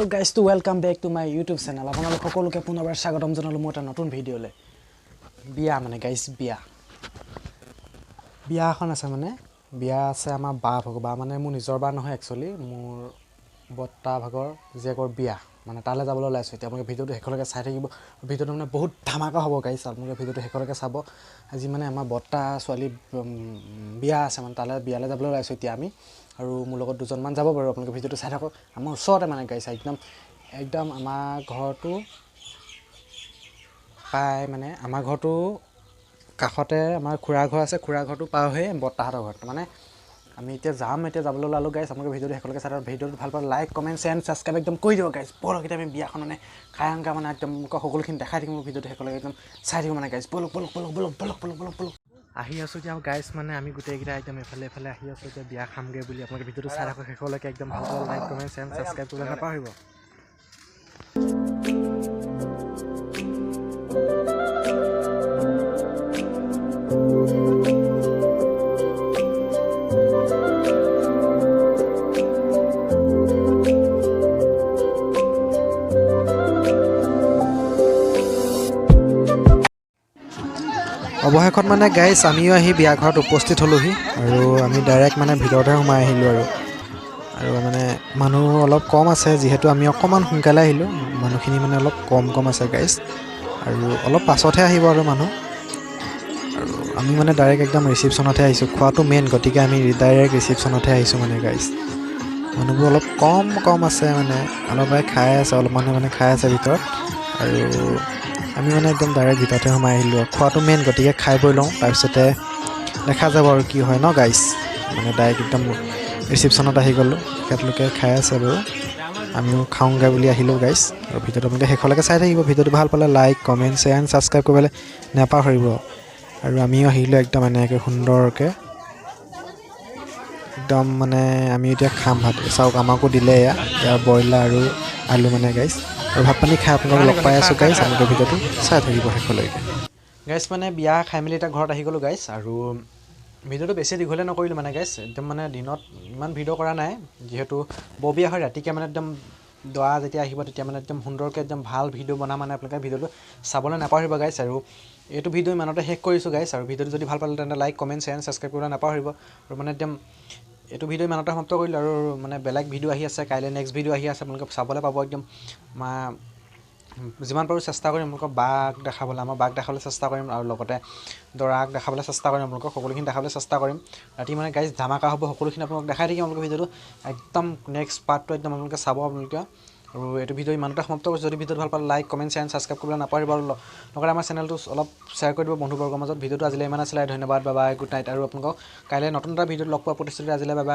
Hello guys, to welcome back to my YouTube channel. আপোনালোক সকলোকে পুনৰবাৰ স্বাগতম জনালো মোৰ এটা নতুন ভিডিঅ'লে। বিয়া মানে গাইস বিয়া এখন আছে মানে বিয়া আছে আমাৰ বা ভাগৰ বা মানে মোৰ নিজৰ বা নহয় একচুয়ালি মোৰ বত্তা ভাগৰ জেকৰ বিয়া মানে তালে যাবলৈ ওলাইছো এতিয়া আপোনালোকে ভিডিঅ'টো শেষলৈকে চাই থাকিব ভিডিঅ'টো মানে বহুত ধামাকা হ'ব গাইস আপোনালোকে ভিডিঅ'টো শেষলৈকে চাব আজি মানে আমাৰ বত্তা ছোৱালী বিয়া আছে মানে তালে বিয়ালে যাবলৈ ওলাইছো এতিয়া আমি আৰু মোৰ লগত দুজন মান যাব বাৰু আপোনালোকে ভিডিঅ'টো চাই থাকক আমাৰ ওচৰতে মানে গাইস একদম আমাৰ ঘৰটো পাই মানে আমাৰ ঘৰটো কাখতে আমাৰ খুৰা ঘৰ আছে খুৰা ঘৰটো পাৰ হৈ বত্তাহঁতৰ ঘৰত মানে আমি এতিয়া যাবলৈ ওলালো গাইস আপোনালোকে ভিডিঅ'টো শেষলৈকে চাই থাকক ভিডিঅ'টো ভাল পালে লাইক কমেন্ট শেয়াৰ সাবস্ক্ৰাইব একদম কৰি দিও গাইস বলক এতিয়া আমি বিয়াখন মানে খায়াংকা মানে একদম সকলোখিনি দেখাই দিম ভিডিঅ'টো শেষলৈকে একদম চাই দিও মানে গাইস বলক আহি আছো এতিয়া গাইস মানে আমি গোটেইকেইটা একদম এফালে আহি আছো এতিয়া বিয়া খামগে বুলি আপোনালোকে ভিডিঅ'টো চাই থাকক শেষলৈকে একদম ভালকৈ লাইক কমেন্ট শেয়াৰ সাবস্ক্ৰাইব কৰিবলৈ নাপাহৰিব অবশেষত মানে গাইস আমিও আহি বিয়া ঘৰত উপস্থিত হলোহি আৰু আমি ডাইৰেক্ট মানে ভিতৰতে সোমাই আহিলো আৰু মানে মানুহ অলপ কম আছে যেহেতু আমি অকমান সোনকালে আহিলো মানুহখিনি মানে অলপ কম আছে গাইস আৰু অলপ পাছতহে আহিব আৰু মানুহ আৰু আমি মানে ডাইৰেক্ট একদম ৰিসেপশনতে আহিছো খোৱাটো মেইন গতিকে আমি ডাইৰেক্ট ৰিসেপশনতে আহিছো মানে গাইস মানুহবোৰ অলপ কম আছে মানে অলপই খাই আছে অলপ মানে খাই আছে ভিতৰত আৰু আমি মানে একদম ডাইৰেক্ট ভিতৰতে সোমাই আহিলো খোৱাটো মেইন গতিকে খাই বৈ লওঁ তাৰপিছতে দেখা যাব আৰু কি হয় ন গাইস মানে ডাইৰেক্ট একদম ৰিসেপশনত আহি গ'লো তেখেতলোকে খাই আছে বাৰু আমিও খাওঁগে বুলি আহিলো গাইস আৰু ভিডিঅ'টো আপোনালোকে শেষলৈকে চাই থাকিব ভিডিঅ'টো ভাল পালে like comment share and subscribe কৰিবলৈ নাপাহৰিব আৰু আমিও আহিলো একদম এনেকৈ সুন্দৰকৈ একদম মানে আমি এতিয়া খাম ভাত চাওক আমাকো দিলে ইয়াৰ ব্ৰইলাৰ আৰু আলু মানে গাইস আৰু ভাত পানী খাই আপোনালোকক লগ পাই আছো গাইস আপোনালোকে ভিডিঅ'টো চাই থাকিব শেষলৈকে গাইস মানে বিয়া খাই মেলি এটা ঘৰত আহি গ'লো গাইস আৰু ভিডিঅ'টো বেছি দীঘলে নকৰিলো মানে গাইস একদম মানে দিনত ইমান ভিডিঅ' কৰা নাই যেহেতু ববিয়া হয় ৰাতিকে মানে একদম দৰা যেতিয়া আহিব তেতিয়া মানে একদম সুন্দৰকৈ একদম ভাল ভিডিঅ' বনাম মানে আপোনালোকে ভিডিঅ'টো চাবলৈ নাপাহৰিব গাইস আৰু এইটো ভিডিঅ' ইমানতে শেষ কৰিছো গাইস আৰু ভিডিঅ'টো যদি ভাল পালে তেন্তে লাইক কমেন্ট শেয়াৰ সাবস্ক্ৰাইব কৰিবলৈ নাপাহৰিব আৰু মানে একদম এইটো ভিডিঅ' ইমানতে সমাপ্ত কৰিলো আৰু মানে বেলেগ ভিডিঅ' আহি আছে কাইলৈ নেক্সট ভিডিঅ' আহি আছে আপোনালোকে চাবলৈ পাব একদম যিমান পাৰোঁ চেষ্টা কৰিম আপোনালোকক বাঘ দেখাবলৈ আমাৰ বাঘ দেখাবলৈ চেষ্টা কৰিম আৰু লগতে দৰাক দেখাবলৈ চেষ্টা কৰিম আপোনালোকক সকলোখিনি দেখাবলৈ চেষ্টা কৰিম ৰাতি মানে গাইস ধামাকা হ'ব সকলোখিনি আপোনালোকক দেখাই থাকিম আপোনালোকে ভিডিঅ'টো একদম নেক্সট পাৰ্টটো একদম আপোনালোকে চাব আপোনালোকে আৰু এইটো ভিডিঅ' ইমানতে সমাপ্ত কৰিছোঁ যদি ভিডিঅ'টো ভাল পালে লাইক কমেন্ট শেয়াৰ সাবস্ক্ৰাইব কৰিবলৈ নাপাহৰিব আৰু লগতে আমাৰ চেনেলটো অলপ শ্বেয়াৰ কৰি দিব বন্ধুবৰ্গৰ মাজত ভিডিঅ'টো আজিলৈ ইমান আছিলে ধন্যবাদ বাই বাই গুড নাইট আৰু আপোনালোকক কাইলৈ নতুন এটা ভিডিঅ'ত লগ পোৱা প্ৰতিশ্ৰুতি আজিলৈ বাই বাই